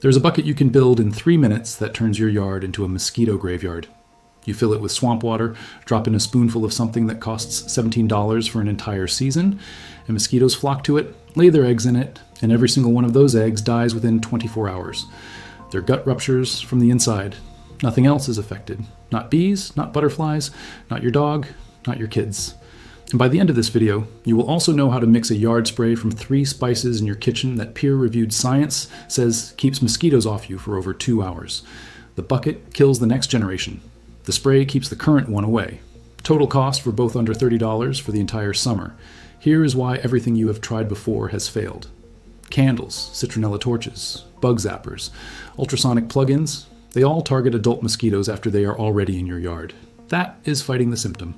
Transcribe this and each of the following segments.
There's a bucket you can build in 3 minutes that turns your yard into a mosquito graveyard. You fill it with swamp water, drop in a spoonful of something that costs $17 for an entire season, and mosquitoes flock to it, lay their eggs in it, and every single one of those eggs dies within 24 hours. Their gut ruptures from the inside. Nothing else is affected. Not bees, not butterflies, not your dog, not your kids. And by the end of this video, you will also know how to mix a yard spray from 3 spices in your kitchen that peer-reviewed science says keeps mosquitoes off you for over 2 hours. The bucket kills the next generation. The spray keeps the current one away. Total cost for both under $30 for the entire summer. Here is why everything you have tried before has failed. Candles, citronella torches, bug zappers, ultrasonic plugins, they all target adult mosquitoes after they are already in your yard. That is fighting the symptom.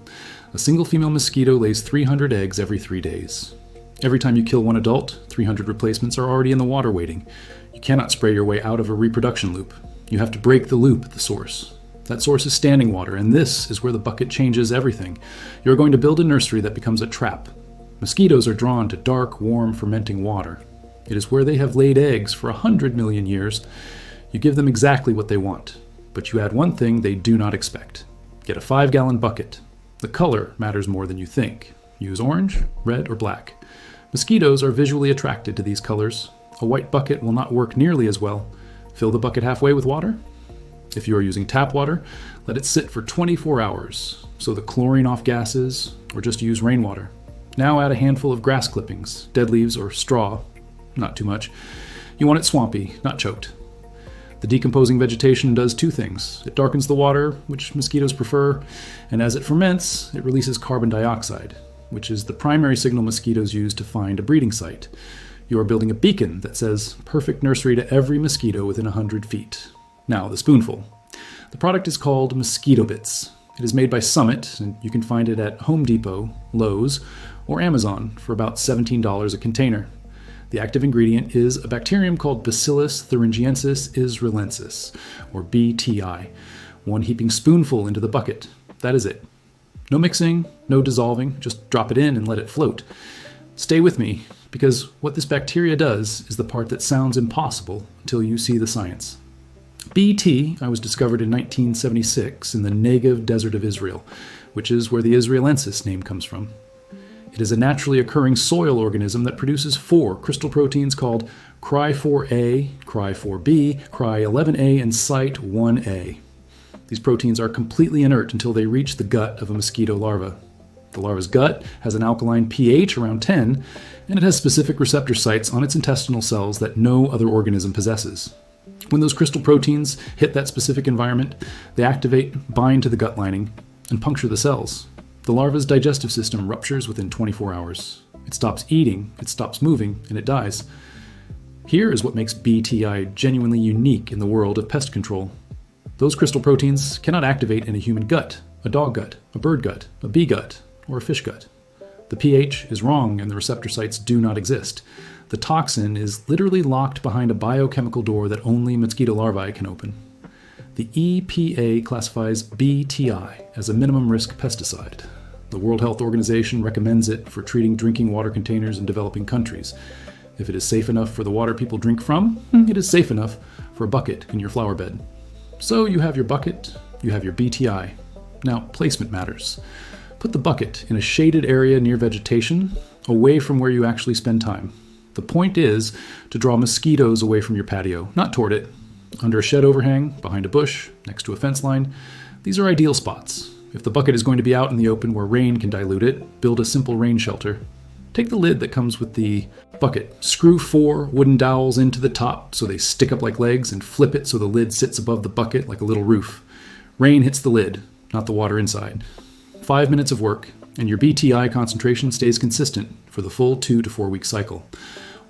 A single female mosquito lays 300 eggs every 3 days. Every time you kill one adult, 300 replacements are already in the water waiting. You cannot spray your way out of a reproduction loop. You have to break the loop at the source. That source is standing water, and this is where the bucket changes everything. You're going to build a nursery that becomes a trap. Mosquitoes are drawn to dark, warm, fermenting water. It is where they have laid eggs for 100 million years. You give them exactly what they want, but you add one thing they do not expect. Get a 5-gallon bucket. The color matters more than you think. Use orange, red, or black. Mosquitoes are visually attracted to these colors. A white bucket will not work nearly as well. Fill the bucket halfway with water. If you are using tap water, let it sit for 24 hours, so the chlorine off gases, or just use rainwater. Now add a handful of grass clippings, dead leaves, or straw. Not too much. You want it swampy, not choked. The decomposing vegetation does 2 things. It darkens the water, which mosquitoes prefer, and as it ferments, it releases carbon dioxide, which is the primary signal mosquitoes use to find a breeding site. You are building a beacon that says, perfect nursery to every mosquito within 100 feet. Now, the spoonful. The product is called Mosquito Bits. It is made by Summit, and you can find it at Home Depot, Lowe's, or Amazon for about $17 a container. The active ingredient is a bacterium called Bacillus thuringiensis israelensis, or BTI. 1 heaping spoonful into the bucket. That is it. No mixing, no dissolving, just drop it in and let it float. Stay with me, because what this bacteria does is the part that sounds impossible until you see the science. BT was discovered in 1976 in the Negev desert of Israel, which is where the Israelensis name comes from. It is a naturally occurring soil organism that produces 4 crystal proteins called Cry4A, Cry4B, Cry11A, and Site1A. These proteins are completely inert until they reach the gut of a mosquito larva. The larva's gut has an alkaline pH around 10, and it has specific receptor sites on its intestinal cells that no other organism possesses. When those crystal proteins hit that specific environment, they activate, bind to the gut lining, and puncture the cells. The larva's digestive system ruptures within 24 hours. It stops eating, it stops moving, and it dies. Here is what makes BTI genuinely unique in the world of pest control. Those crystal proteins cannot activate in a human gut, a dog gut, a bird gut, a bee gut, or a fish gut. The pH is wrong and the receptor sites do not exist. The toxin is literally locked behind a biochemical door that only mosquito larvae can open. The EPA classifies BTI as a minimum risk pesticide. The World Health Organization recommends it for treating drinking water containers in developing countries. If it is safe enough for the water people drink from, it is safe enough for a bucket in your flower bed. So you have your bucket, you have your BTI. Now, placement matters. Put the bucket in a shaded area near vegetation, away from where you actually spend time. The point is to draw mosquitoes away from your patio, not toward it. Under a shed overhang, behind a bush, next to a fence line, these are ideal spots. If the bucket is going to be out in the open where rain can dilute it, build a simple rain shelter. Take the lid that comes with the bucket, screw 4 wooden dowels into the top so they stick up like legs, and flip it so the lid sits above the bucket like a little roof. Rain hits the lid, not the water inside. 5 minutes of work, and your BTI concentration stays consistent for the full 2 to 4 week cycle.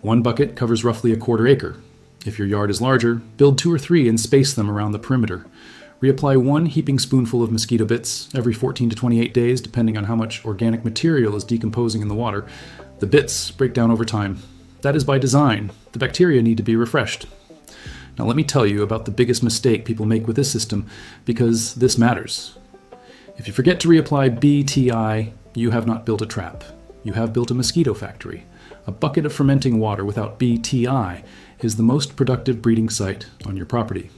1 bucket covers roughly a quarter acre. If your yard is larger, build 2 or 3 and space them around the perimeter. Reapply 1 heaping spoonful of mosquito bits every 14 to 28 days, depending on how much organic material is decomposing in the water. The bits break down over time. That is by design. The bacteria need to be refreshed. Now let me tell you about the biggest mistake people make with this system, because this matters. If you forget to reapply BTI, you have not built a trap. You have built a mosquito factory. A bucket of fermenting water without BTI is the most productive breeding site on your property.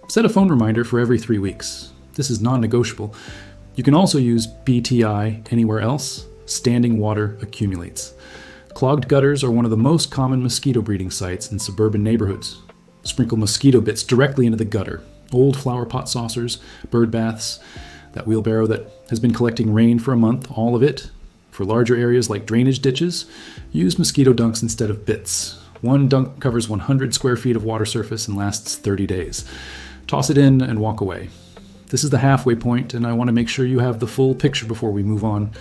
Set a phone reminder for every 3 weeks. This is non-negotiable. You can also use BTI anywhere else. Standing water accumulates. Clogged gutters are one of the most common mosquito breeding sites in suburban neighborhoods. Sprinkle mosquito bits directly into the gutter. Old flower pot saucers, bird baths, that wheelbarrow that has been collecting rain for a month, all of it. For larger areas like drainage ditches, use mosquito dunks instead of bits. One dunk covers 100 square feet of water surface and lasts 30 days. Toss it in and walk away. This is the halfway point, and I want to make sure you have the full picture before we move on.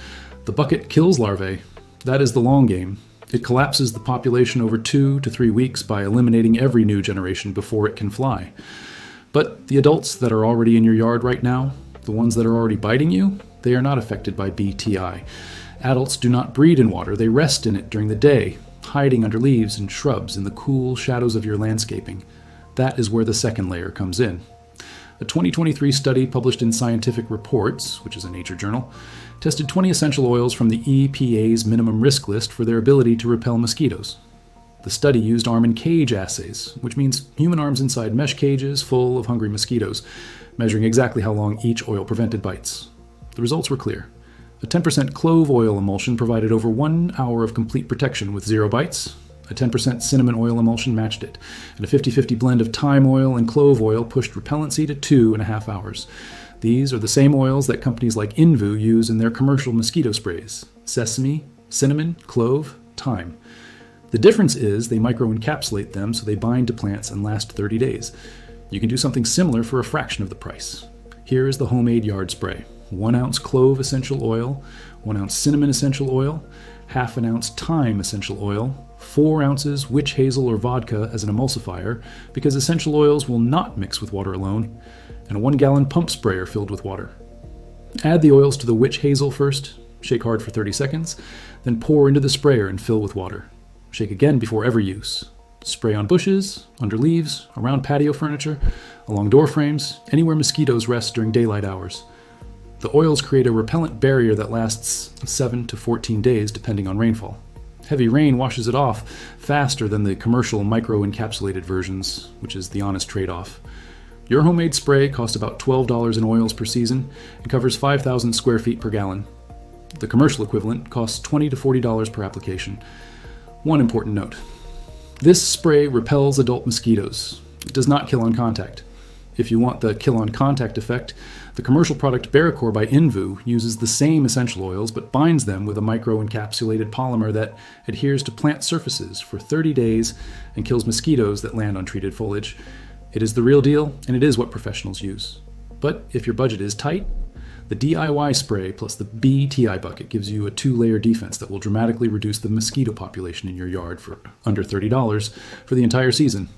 The bucket kills larvae. That is the long game. It collapses the population over 2 to 3 weeks by eliminating every new generation before it can fly. But the adults that are already in your yard right now, the ones that are already biting you, they are not affected by BTI. Adults do not breed in water. They rest in it during the day, hiding under leaves and shrubs in the cool shadows of your landscaping. That is where the second layer comes in. A 2023 study published in Scientific Reports, which is a nature journal, tested 20 essential oils from the EPA's minimum risk list for their ability to repel mosquitoes. The study used arm and cage assays, which means human arms inside mesh cages full of hungry mosquitoes, measuring exactly how long each oil prevented bites. The results were clear. A 10% clove oil emulsion provided over 1 hour of complete protection with 0 bites. A 10% cinnamon oil emulsion matched it, and a 50-50 blend of thyme oil and clove oil pushed repellency to 2.5 hours. These are the same oils that companies like Invu use in their commercial mosquito sprays: sesame, cinnamon, clove, thyme. The difference is they microencapsulate them so they bind to plants and last 30 days. You can do something similar for a fraction of the price. Here is the homemade yard spray. 1 ounce clove essential oil, 1 ounce cinnamon essential oil, half an ounce thyme essential oil, 4 ounces witch hazel or vodka as an emulsifier, because essential oils will not mix with water alone, and a 1-gallon pump sprayer filled with water. Add the oils to the witch hazel first, shake hard for 30 seconds, then pour into the sprayer and fill with water. Shake again before every use. Spray on bushes, under leaves, around patio furniture, along door frames, anywhere mosquitoes rest during daylight hours. The oils create a repellent barrier that lasts 7 to 14 days depending on rainfall. Heavy rain washes it off faster than the commercial micro-encapsulated versions, which is the honest trade-off. Your homemade spray costs about $12 in oils per season and covers 5,000 square feet per gallon. The commercial equivalent costs $20 to $40 per application. One important note: this spray repels adult mosquitoes. It does not kill on contact. If you want the kill on contact effect, the commercial product Baracor by Invu uses the same essential oils but binds them with a micro-encapsulated polymer that adheres to plant surfaces for 30 days and kills mosquitoes that land on treated foliage. It is the real deal, and it is what professionals use. But if your budget is tight, the DIY spray plus the BTI bucket gives you a 2-layer defense that will dramatically reduce the mosquito population in your yard for under $30 for the entire season.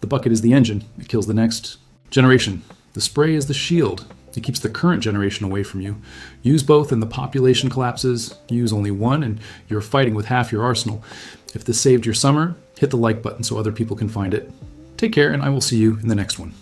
The bucket is the engine. It kills the next generation. The spray is the shield. It keeps the current generation away from you. Use both and the population collapses. Use only one and you're fighting with half your arsenal. If this saved your summer, hit the like button so other people can find it. Take care, and I will see you in the next one.